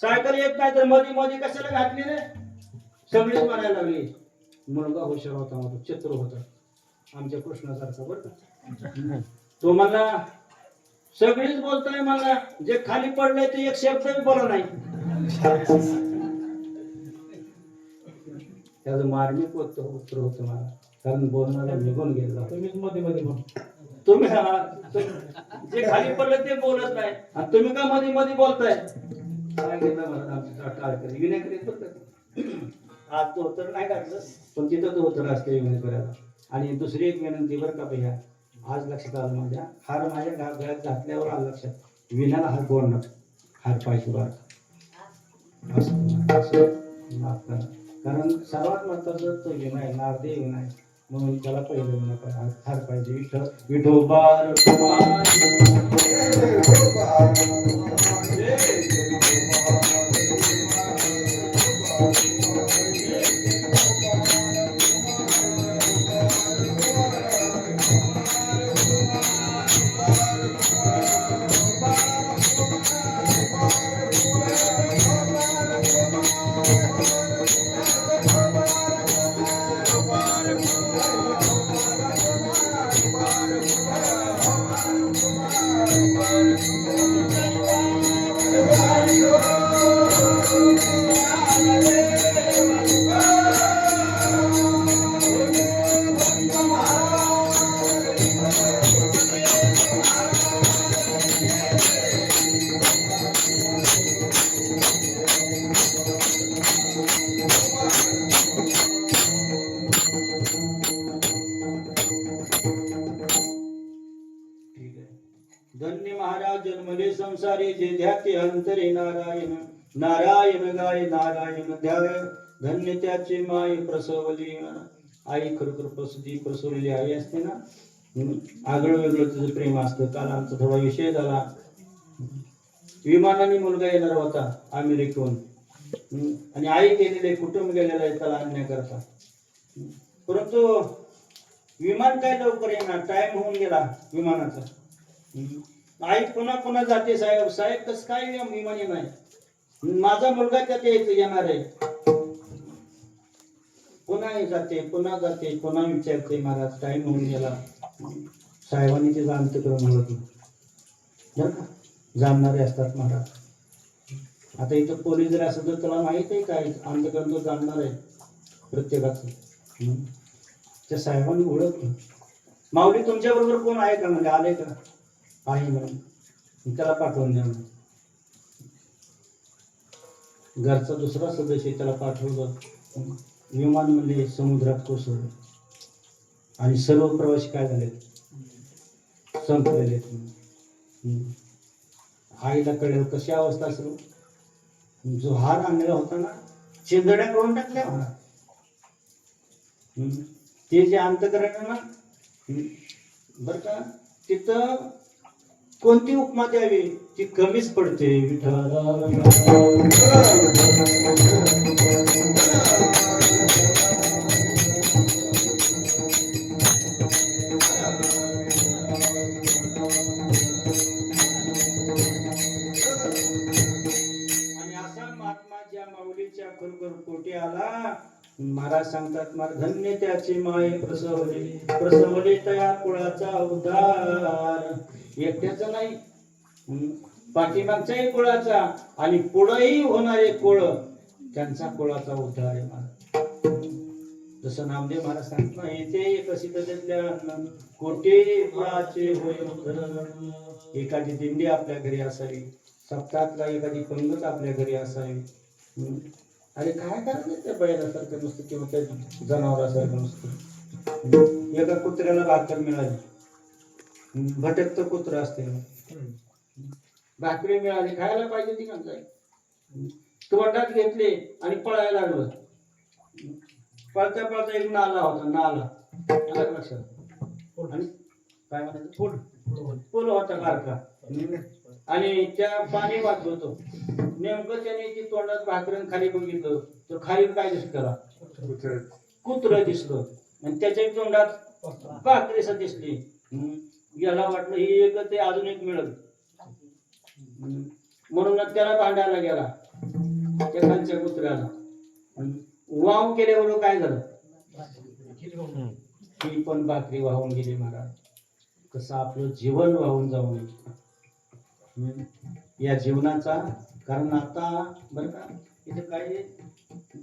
सायकल येत नाही तर मध्ये मध्ये कशाला घातली रे? सगळीच म्हणायला लागली. मुलगा हुशार होता, माझा चतुर होता, आमच्या कृष्णासारखा बरं का. तो मला सगळीच बोलताय, मला जे खाली पडलंय ते एक शब्द बी बोला नाही. त्याचं मार्मिक उत्तर होतं मला, कारण बोलणारा निघून गेला. तुम्हीच मध्ये मध्ये बोल, तुम्ही जे खाली पडलं ते बोलत नाही, आणि तुम्ही का मध्ये मध्ये बोलताय? सांगितलं मला आमच्या टाळकरी विनय आज तो उत्तर नाही घातलं, पण तिथं तो उत्तर असते विनय करायला. आणि दुसरी एक विनंती बरं का भैया, आज लक्षात आलं माझ्या, हार माझ्या गळ्यात घातल्यावर आलं लक्षात, विण्याला हार बोलणार, हार पाहिजे बरं माफ करा. कारण सर्वात महत्वाचं तो विनय, नारदे विनय, म्हणून त्याला पहिलं विनय हार पाहिजे. विठोबार धन्य महाराज जन्मले संसारी, जे ध्याते अंतरे नारायण. नारायण गाय नारायण ध्याय, धन्य त्याचे माय प्रसवली. आई खरोखर प्रसवलेली आई असते ना, आगळं वेगळं तुझं प्रेम असतं. काल आमचा थोडा विषय झाला, विमानाने मुलगा येणार होता अमेरिकेहून, आणि आई गेलेले, कुटुंब गेलेलं आहे त्याला आणण्याकरता, परंतु विमान काय लवकर येणार, टाइम होऊन गेला विमानाचा. आई पुन्हा पुन्हा जाते, साहेब साहेब कसं काय विमान येणार, माझा मुलगा त्यात येणार आहे. पुन्हा जाते, पुन्हा जाते, पुन्हा विचारते, महाराज टाइम होऊन गेला. साहेबांनी ते अंतकरण ओळखलं बरं का, जाणणारे असतात महाराज. आता इथं पोलीस जर असं तर त्याला माहित आहे काय अंतकरण तो जाणणार आहे प्रत्येकाचं. त्या साहेबांनी ओळखलं. माऊली तुमच्या बरोबर कोण आहे का म्हणजे आले का, आहे म्हणून त्याला पाठवून द्या म्हणून. घरचा दुसरा सदस्य त्याला पाठवलं. विमान म्हणजे समुद्रात कोसळलं आणि सर्व प्रवासी काय झाले, संपलेले. आईला कळलं कशी अवस्था असेल. जो हार आणलेला होता ना चिंधड्या करून टाकल्या म्हणा. ते जे अंतकरण ना बर का, तिथं कोणती उपमा द्यावी ती कमीच पडते. खरोखर पोटी आला. महाराज सांगतात महाराज धन्य त्याची माय प्रसवली, प्रसवली तया कुळाचा उद्धार. एकट्याचा नाही पाठीमागच्याही कुळाचा आणि पुढेही होणारे कुळ त्यांचा कुळाचा उद्धार आहे महाराज. जसं नामदेव महाराज सांगतात ना, येथे कसितल्या कोटी कुळाचे होय उद्धार. एखादी दिंडी आपल्या घरी असावी, सप्ताहातला एखादी पंगत आपल्या घरी असावी. अरे काय करायचं त्या बैलासारखं नुसतं किंवा त्या जनावरासारखं नुसतं. एका कुत्र्याला भाकर मिळाली, भटकतं कुत्रं असते, भाकरी मिळाली खायला पाहिजे ती का, तोंडात घेतले आणि पळायला लागलं. पळता पळता एक नाला होता, नाला लक्षात आणि काय म्हणायचं पूल होता बारका आणि त्या पाणी वाहत होतो. नेमकं त्याने ती तोंडात भाकरन खाली बघितलं तर खाली काय दिसत त्याला, कुत्र दिसलं आणि त्याच्या तोंडात भाकरीस दिसली. याला वाटलं ही एकच अजून एक मिळत म्हणून त्याला भांडायला गेला त्या खालच्या कुत्र्याला. वाहून केल्यावर काय झालं, ती पण भाकरी वाहून गेली. महाराज कसं आपलं जीवन वाहून जाऊ नये या जीवनाचा. कारण आता बरं का इथे काय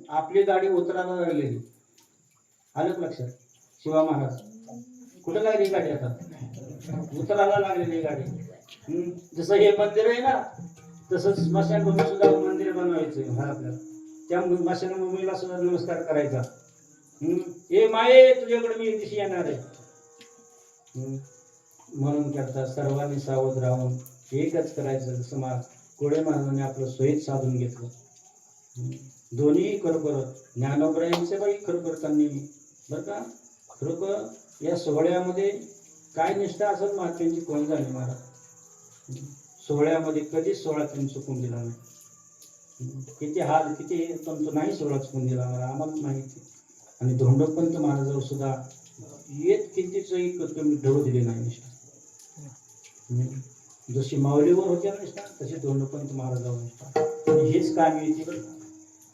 आपली गाडी उतरायला लागलेली, आलं लक्षात. शिवा महाराज कुठं लागली गाडी, आता उतरायला लागलेली गाडी. जसं हे मंदिर आहे ना तसंच स्मशानभूमी सुद्धा मंदिर बनवायचं आपल्याला. त्या स्मशानभूमीला सुद्धा नमस्कार करायचा. हे माये तुझ्याकडे मी दिवशी येणार आहे म्हणून करता. सर्वांनी सावध राहून एकच करायचं. समाज कोळे महाराजांनी आपलं सोयीत साधून घेतलं. दोन्ही खरोखर ज्ञानोबरायांचे बाई खरोखर त्यांनी बरं का, खरोखर या सोहळ्यामध्ये काय निष्ठा असत महात्म्यांची कोण झाली महाराज. सोहळ्यामध्ये कधीच सोहळा त्यांनी चुकून दिला नाही. किती हाल किती तुमचं नाही सोहळा चुकून दिला मला आम्हाला माहिती. आणि धोंडोपंत महाराजावर सुद्धा येत किंतीचही कमी ढव दिले नाही निष्ठा. जशी माऊलीवर होत्या निष्ठा तशी धोंडोपंत महाराजावर निष्ठा. आणि हेच काम येते बरं.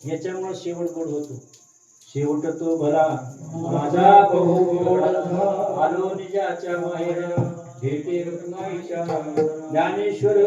याच्यामुळे शेवट गोड होतो. शेवट तो भला माझा बहु आलो निजाच्या माहेर भेटे रत्नाईच्या ज्ञानेश्वर.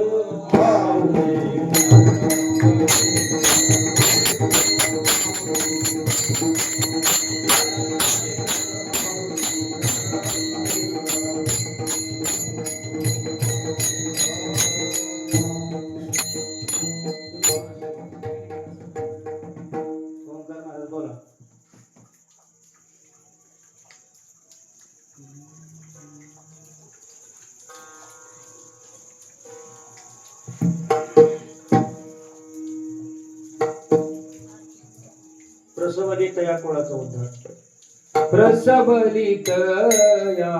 प्रसवली तया कुळाचा उद्धार. प्रसवली तया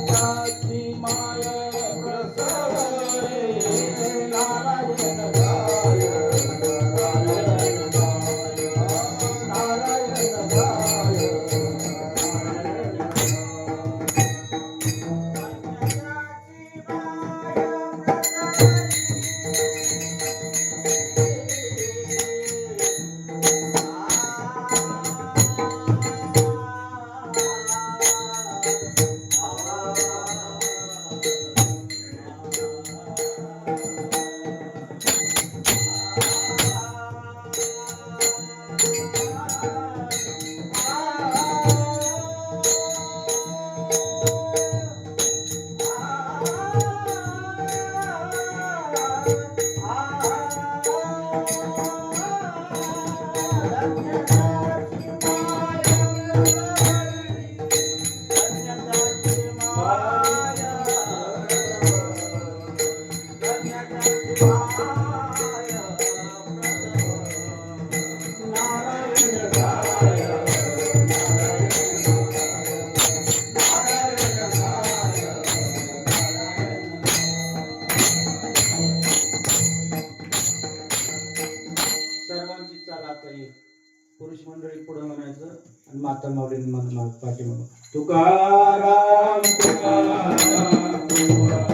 माय प्रसवले नारायण गाय नारायण गाय सर्वांची चाल आता ये पुरुष मंडळी पुढे म्हणायचं आणि माता माऊलींनी म्हणणार पाठीमागं तुकाराम तुकाराम तुकाराम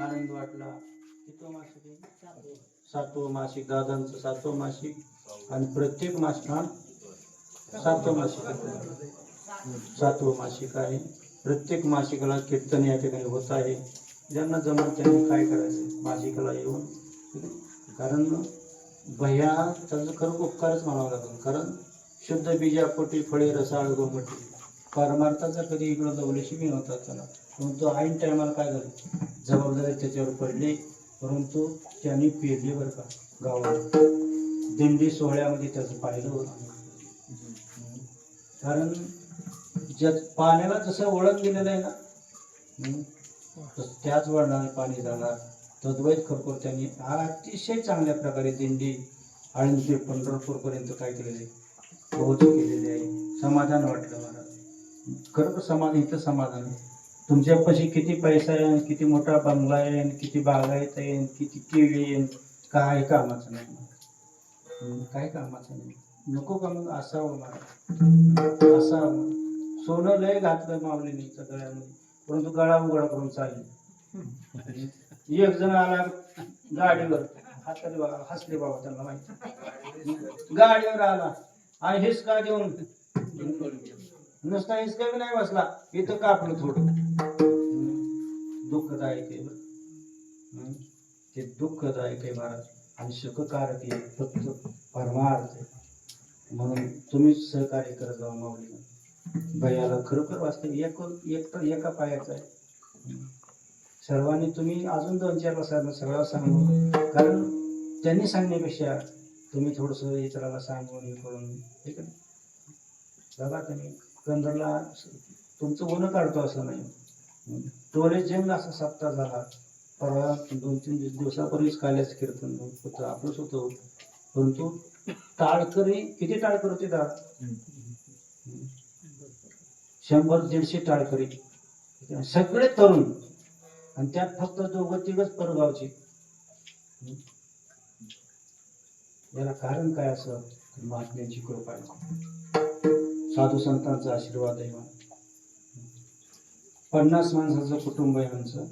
आनंद वाटला. किती मासिक आहे? सातवं मासिक, दादांचं सातवं मासिक आणि प्रत्येक मासिक सातवं मासिक आहे. सातवं मासिक आहे. प्रत्येक मासिकाला कीर्तन या ठिकाणी होत आहे. ज्यांना जमत त्यांनी काय करायचं मासिकाला येऊन, कारण भैया त्याचं खरं उपकारच म्हणावं लागेल. कारण शुद्ध बीजापोटी फळे रसाळ गोमटी परमार्थाचा कधी इकडं जवळशी मी नव्हता त्याला, परंतु ऐन टायमाला काय झालं जबाबदारी त्याच्यावर पडली, परंतु त्यांनी पेरली बरं का गावाला. दिंडी सोहळ्यामध्ये त्याचं पाहिलं होतं. कारण ज्या पाण्याला जसं वळण दिलेलं आहे ना, त्याच वळणाने पाणी जाणार. तद्वैत खरोखर त्यांनी अतिशय चांगल्या प्रकारे दिंडी आळंदी ते पंढरपूरपर्यंत काय केलेलं आहे, पोहोच केलेली आहे. समाधान वाटलं मला खरोखर. समाधान इथं समाधान आहे. तुमच्यापाशी किती पैसा आहे, किती मोठा बंगला आहे, किती बागायत आहे, किती केळी आहे, काय कामाचं नाही. काय कामाचं नाही. नको का मग असावं मला, असावं. सोनं लय घातलं माऊलीने गळ्यामध्ये, परंतु गळा उघडा करून चालले. एक जण आला गाडीवर, हाताने बाबा हसले, बाबा त्यांना माहिती. गाडीवर आला आणि हिसका देऊन नुसता हिसका बी नाही बसला, इथं कापलं थोडं. दुःखदायक आहे ते, दुःखदायक आहे महाराज आणि सुखकारक आहे, फक्त परमार्थ आहे. म्हणून तुम्हीच सहकार्य करत जावा माऊलीला. भैयाला खरोखर वाचतं एका पायाचा आहे. सर्वांनी तुम्ही अजून 2-4 सगळ्याला सांगू, कारण त्यांनी सांगण्यापेक्षा तुम्ही थोडस इतराला सांगून हे करून हे करा. बघा तुम्ही कंदरला तुमचं गुन्हा काढतो असं नाही. टोले जंग असा सप्ताह झाला परवा, 2-3 दिवसापूर्वीच काल्याचं कीर्तन होतं, आपलंच होतं. परंतु टाळकरी किती टाळकर होते दा, 100-150 टाळकरी, सगळे तरुण, आणि त्यात फक्त 2-3 परगावचे. याला कारण काय असं, महात्म्याची कृपा आहे, साधू संतांचा आशीर्वाद आहे. 50 माणसाचं कुटुंब आहे आमचं.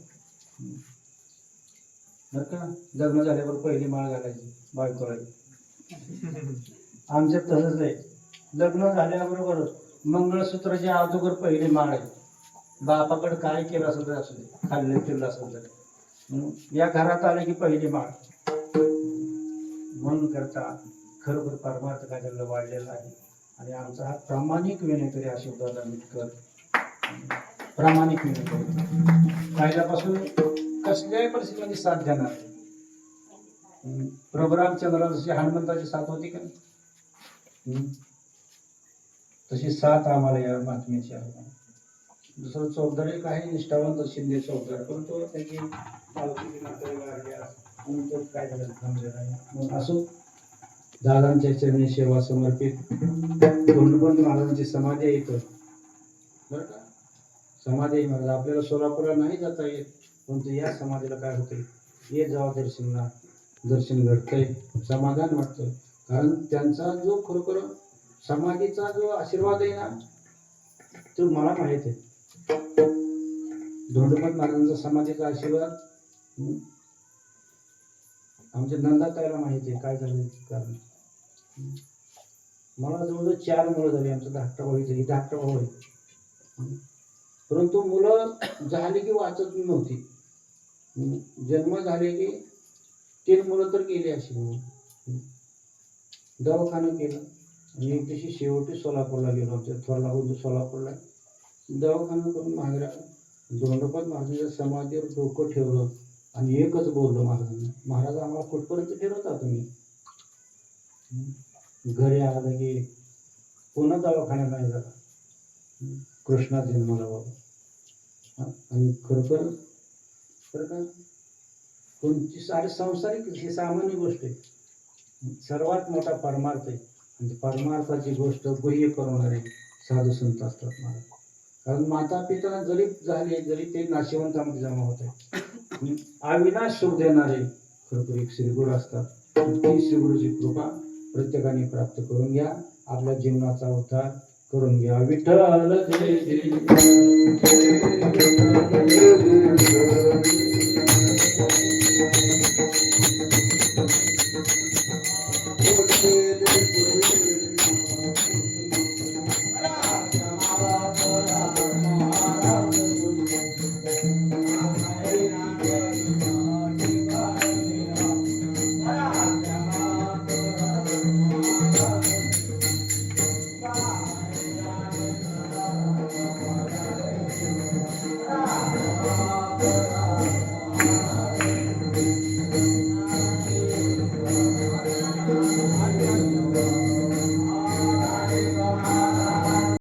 बरं का, लग्न झाल्यावर पहिली माळ घालायची बायकोला. आमच्यात तसंच आहे, लग्न झाल्याबरोबर मंगळसूत्राच्या अगोदर पहिली माळ आहे. बापाकडे काय केलं असेल तर असू दे, खाल्लं पिल्लं असेल तर या घरात आले की पहिली माळ. म्हणून करता खरोखर परमार्थ कार्याला वाढलेला आहे. आणि आमचा हा प्रामाणिक विनयकरी अशोकदादा मिटकर, प्रामाणिक विनयकरी पहिल्यापासून कसल्याही परिस्थितीमध्ये साथ देणार. प्रभू रामचंद्राला जशी हनुमंताची साथ होती का तशी साथ आम्हाला या महात्म्याची आहे. दुसरं चौधरी काही निष्ठावंत शिंदे चौधरी, पण तो त्याची काय झालं थांबलेला आहे. मग असो, दादांच्या चरणी सेवा समर्पित धोंडोपंत महाराजांची समाधी आहे इथं, बरं का. समाधी आहे महाराज, आपल्याला सोलापूरला नाही जाता येत, परंतु या समाधीला काय होते, ये जावा दर्शनला, दर्शन घडतंय, समाधान वाटतं. कारण त्यांचा जो खरोखर समाधीचा जो आशीर्वाद आहे ना, तो मला माहित आहे. धोंडोपंत महाराजांचा समाधीचा आशीर्वाद आमच्या नंदाताईला माहिती आहे काय झालं. कारण मला जवळजवळ 4 मुलं झाली. आमचं धाकटा भाऊ ही धाकटा भाऊ आहे, परंतु मुलं झाली की वाचत नव्हती. जन्म झाले की 3 मुलं तर गेली अशी. दवाखाना केला आणि एक दिवशी शेवटी सोलापूरला गेलो. आमच्या थोरला बंधू सोलापूरला दवाखाना करून मागे आला. धोंडोपंत महाराजांच्या समाधीवर डोकं ठेवलं आणि एकच बोललो महाराजांना, महाराज आम्हाला कुठपर्यंत फिरवता तुम्ही. घरी आलं की पुन्हा दवाखान्यात नाही झाला, कृष्णा जन्मला बाबा. आणि खरोखर बरं का, कोणती सारी सांसारिक ही सामान्य गोष्ट आहे, सर्वात मोठा परमार्थ आहे. आणि परमार्थाची गोष्ट गुह्य करणारे साधू संत असतात महाराज. कारण माता पिता जरी झाले जरी ते नाशिवंतामध्ये जमा होत आहे, अविनाश सुख देणारे खरोखर एक श्रीगुरु असतात. ती श्रीगुरूची कृपा प्रत्येकाने प्राप्त करून घ्या, आपल्या जीवनाचा उद्धार करून घ्या. विठ्ठल जय जय